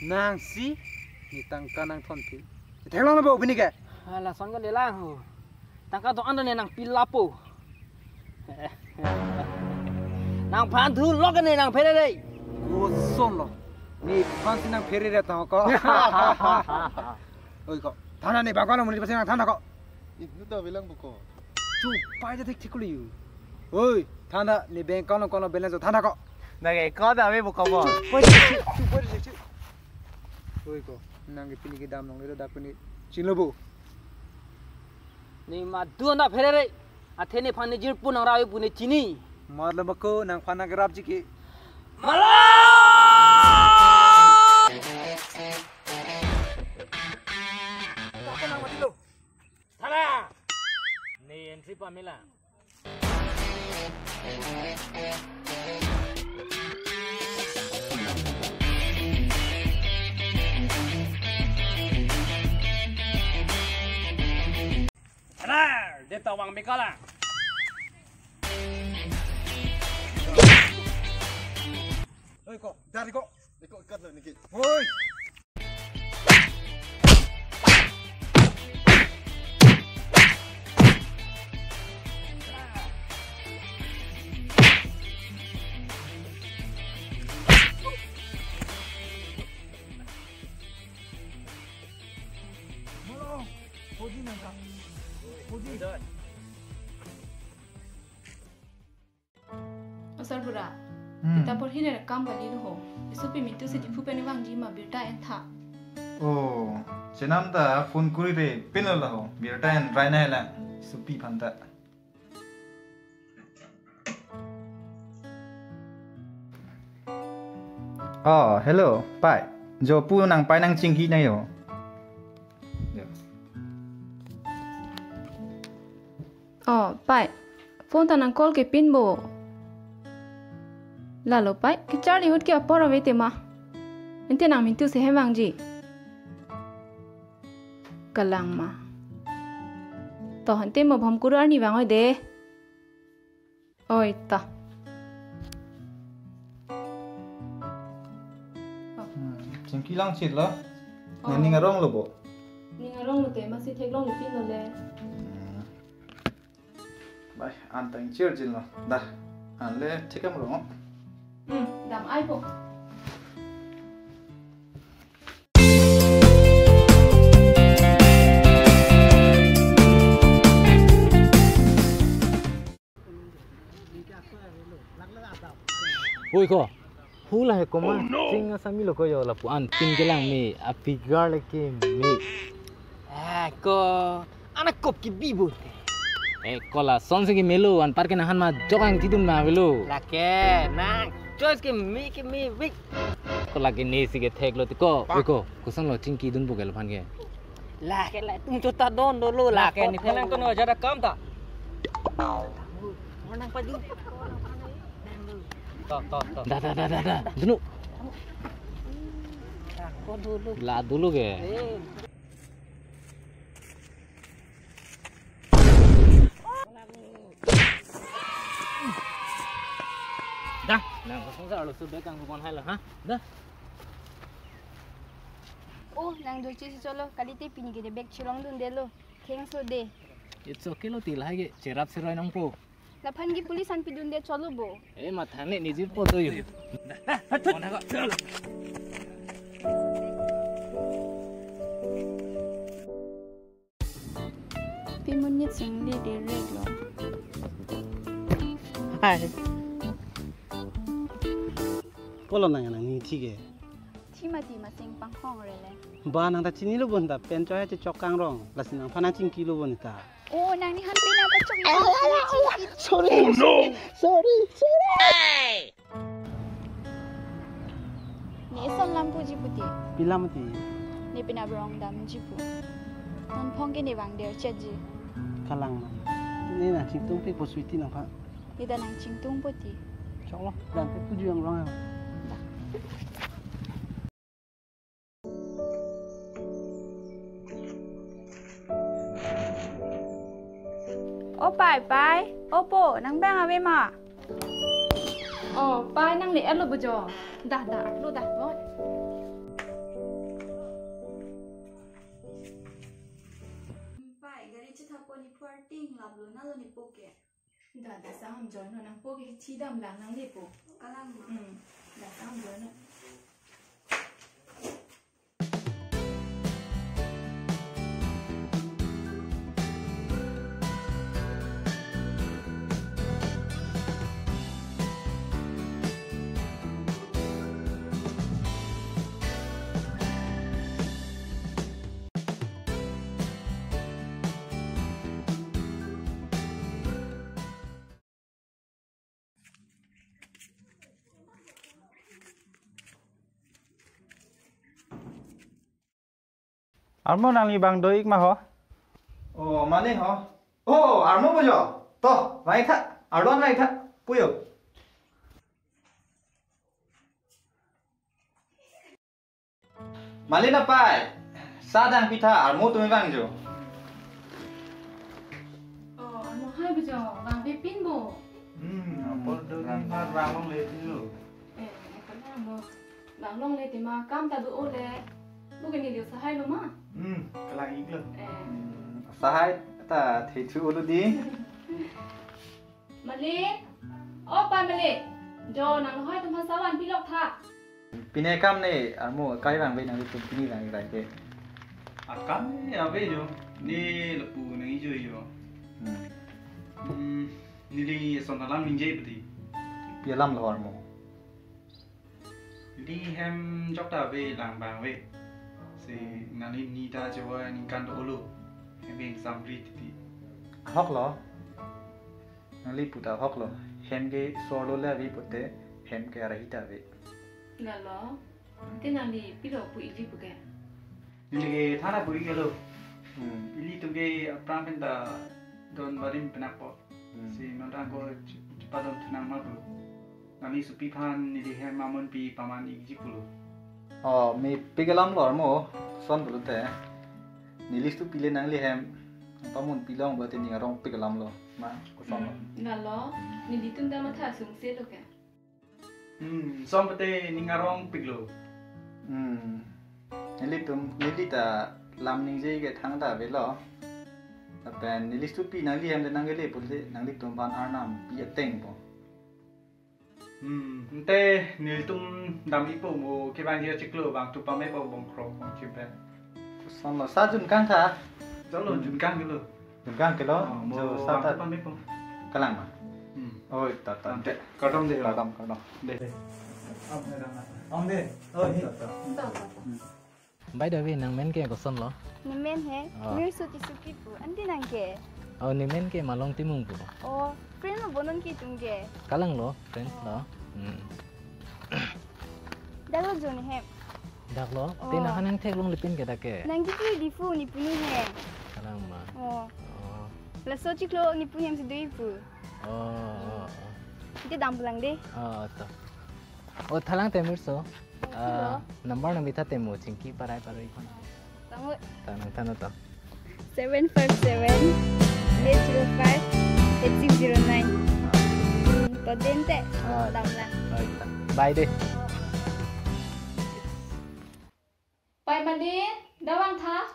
nang si ni tangka nang thon pi thenglang na bo bini ke Alah son ka lelang ho. Tangka to ando ne nang pilapo. Nang phan thu lok ne nang phele dei. go son lo ni phan si nang pheri re ta ko oi ko thana ni ba ko na muni pa nang thana ko Itu dah bilang buku. chu pai ja thik thik lu yu oi thana ni bank ko no balance thana ko Nage ko da me buka bo. pai chu pai chu oi ko nang pini ki dam nong le da pini chin lo bo Ni ma du na phele dei. Athe ne phan ne jir pu nang rawi pu ne chini. मतलब को नंग फाना ग्राफ जी की Mala! apa nang mati lo Thala. Ni entry pa mila. Thala, dia tawang mikala. oi ko dari ko Ikut kat lah nikit. oi Malo, hoji nang ka. Hoji. Asal pura. Kita pergi nak kam kali tu ho. Esok pi mitu se dipu pene wang ji ma berta en tha. Oh, jenam ta phone kuri re pinol la ho. Birta en rai na la supi phanta. Oh, hello, pai. Jo pu nang pai nang chingki na yo. Oh, pai. Phone ta nang call ke pin bo. Lalu pai, ke Charlie hut ke apa rawe tema. Ente nang mitu se he wang ji. Kalang ma. To hante mo bham kuru ani wang oi de. Oi ta. Chingki lang chit la. Nani ngarong lo bo. Ni ngarong lu te masih thek long lu pin lo le. Bai, an tang chir jin lo. Dah. An le thikam ro. Dam ai bo. Oi ko. Hula he ko ma. Sing asami lo ko yo la pu an tin ke lang me apigar le ke me. Ko anak kop ki bibu. Kola son se ki melo an parke na han ma jokang tidum na velo. La ke na choice ke me wik. Kola ke ne si ke thek lo ti ko. Oi ko kusan lo chingki dun bu ke lo phan ke. La ke la tum chota don do lo la ke ni phalang ko no jada kam ta. Nang pa du. Dah. Dulu. Lah dulu ke. Dah. Nang kosong sa lo sudah kang bukan hal ha. Dah. Oh, nang dolce si cholo kalite pini ke de bag chilong dun de lo. Thanks so de. It's okay lo tilai ke cerap serai nang po. Lapan gi pulis an pidun de cholo bo. Mathane nijir po to yo. Dah. Mana ko. Pimun ni sing de de red lo. Hai. Kalau nanya ni tiga, Tima sing pang hong re le. bahan yang cini lu benda, pencoy aja cokang rong, lasin yang panas cingki lu benda. Oh, nang ni han pina pa chok. Sorry. Oh no. Sorry. Ni son lampu ji puti. Bila mati. Ni pina brong dam ji pu. Non phong ke ni wang der che ji. Kalang mah. Ini nak cingtung pe poswiti nampak. Ni da nang ching tung puti. Insyaallah dan pe tuju yang rong. Oh, pai. Opo, nang bang ave ma. Oh, pai nang le alo bejo. Dah, lu dah, boy. ting lab lo na lo ni poke da sam join no nang poke chi dam lang nang le po kalang ma da sam join no Armo nang libang doik mah ho. Oh, mana ho? Oh, armo bojo. Toh, vai tha. Arlon vai tha. Puyo. Malin apa? Sadang pita armo tu memang jo. mo hai bu jo wang pe pin bo Apa doik mah ramong le tu. ko na mo wang long le ti ma kam ta du o le bu ke ni liu sa hai lo ma Kelang iklo. Sahai ta thei thu ulu di. Malin o pa Malin jo nang hai tam sa wan pi lok tha Pinai kam ne armo kai bang be nang tu pini bang rai ke. Akan ni abe jo. Ni lepu nang ijo yo. Ni li sonalan minjai peti. Pia lam lo armo. Li hem jok ta be lang bang we. Si nani ni ta jawa ni kan do lu. Hem samri ti. Hok lo. Nang li puta hok lo. Hem ke solo la vi putte hem ke ara hita ve. là lo cái nào đi biết đâu bụi gì bụi kìa Ni li thana bui ke lo. Ili tu ge pram penta don barim penapo. Si nontan ko cepadon tenang mabu. Nani supi pan ni di hem mamon pi paman igi pulu. Oh, mi pigalam lo armo son bulu te. Nilis tu pile nang li hem. Pamun pilong buat ini ngarong pigalam lo. Ma, ko son lo. là lo đi đi tung ta mà thả xuống xe được kìa Som pete ni ngarong piglo. Nili ta lam ning je ke thang ta ve lo. Apen nilis tu pi nang li hem de nang le pulle nang li tum ban arnam pi ateng po. Nte ni tum dam ipo mo ke bang dia ciklo bang tu pame po bong kro bong chipe. Ko son lo sa jun kang tha. Jalo jun kang gitu. Jun kang ke lo. Jo sa ta pame po. kalang ma. Oi, ta ta. Kadam de Kadam. de. Om de. Oi. By the way, nang men ke ko son lo. Ni men he. Mir su ti su pi pu. Andi nang ke. Oh, ni men ke malong timung pu. Oh, friend mo bonon ki tung ke. Kalang lo, friend lo. Dalo jo ni he. Dak lo, tina hanang tek long lipin ke dak ke. Nang ki tu di fu ni pu ni he. Kalang ma. Oh, Oh. la so chi klo ni pu hem si dui pu. Oh. Kita dam pulang deh. Oh, to. Oh, thalang temir so. Hello. Number na mitha temu chingki parai kon. Kamu Tanang tano to. 757 805 8609. To dente. Dam lang. Oi, ta. Bye deh. bay Malin đã vang thá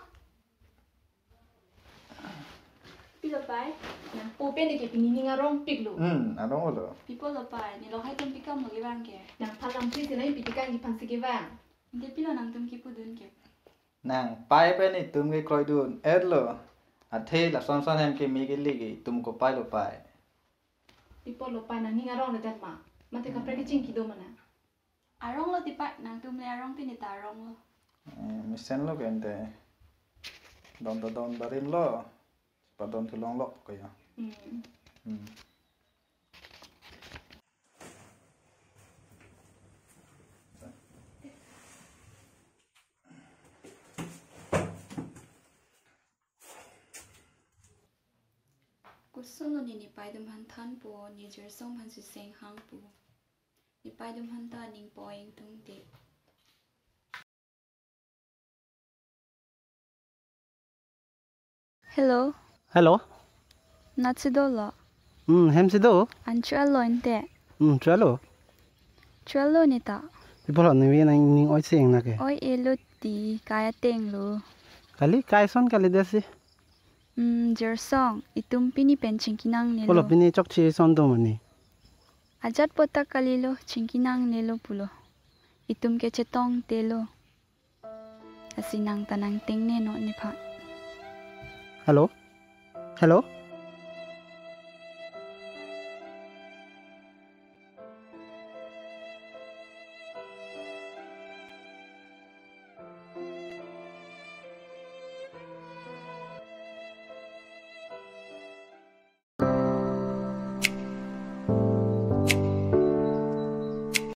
bây giờ bay nè bố bên này cái pin ni ngarong pig lu Arong lo. people là bay ni lo hai tum pikam lo cái vang kìa nè phan làm gì thì lấy pikam cái phan cái vang để pila nang tum ki pu dun kìa Nang pai pe ni tum ke kroi dun er lo. A the la son hem ke mi ke li ke tum ko pai lo pai. people lo bay nang ni ngarong le dat ma te ka pre cái ching ki do mana arong lo ti bay nang tum le arong ti ni ta arong lo Misen lo ke ente. Don barim lo. Pa don tulong lo ko ya. Kusun lo ni bay dum han than po ni jer song han si seng hang po ni bay dum han ta ning poing tung te Hello. Hello. Natsidolo. Hem si do. Anchualo inte. Chalo. Chualo ni ta. People ni wi nang ning oi sing na ke. Oi elu ti kaya teng lu. Kali kai son kali desi. Jersong, itum pini pen cingkinang nelo. Kalau pini cok ci sondo mani. Ajat pota kalilo cingkinang nelo pulo. Itum kecetong telo. Asinang tanang ting neno nipa. Halo? Halo?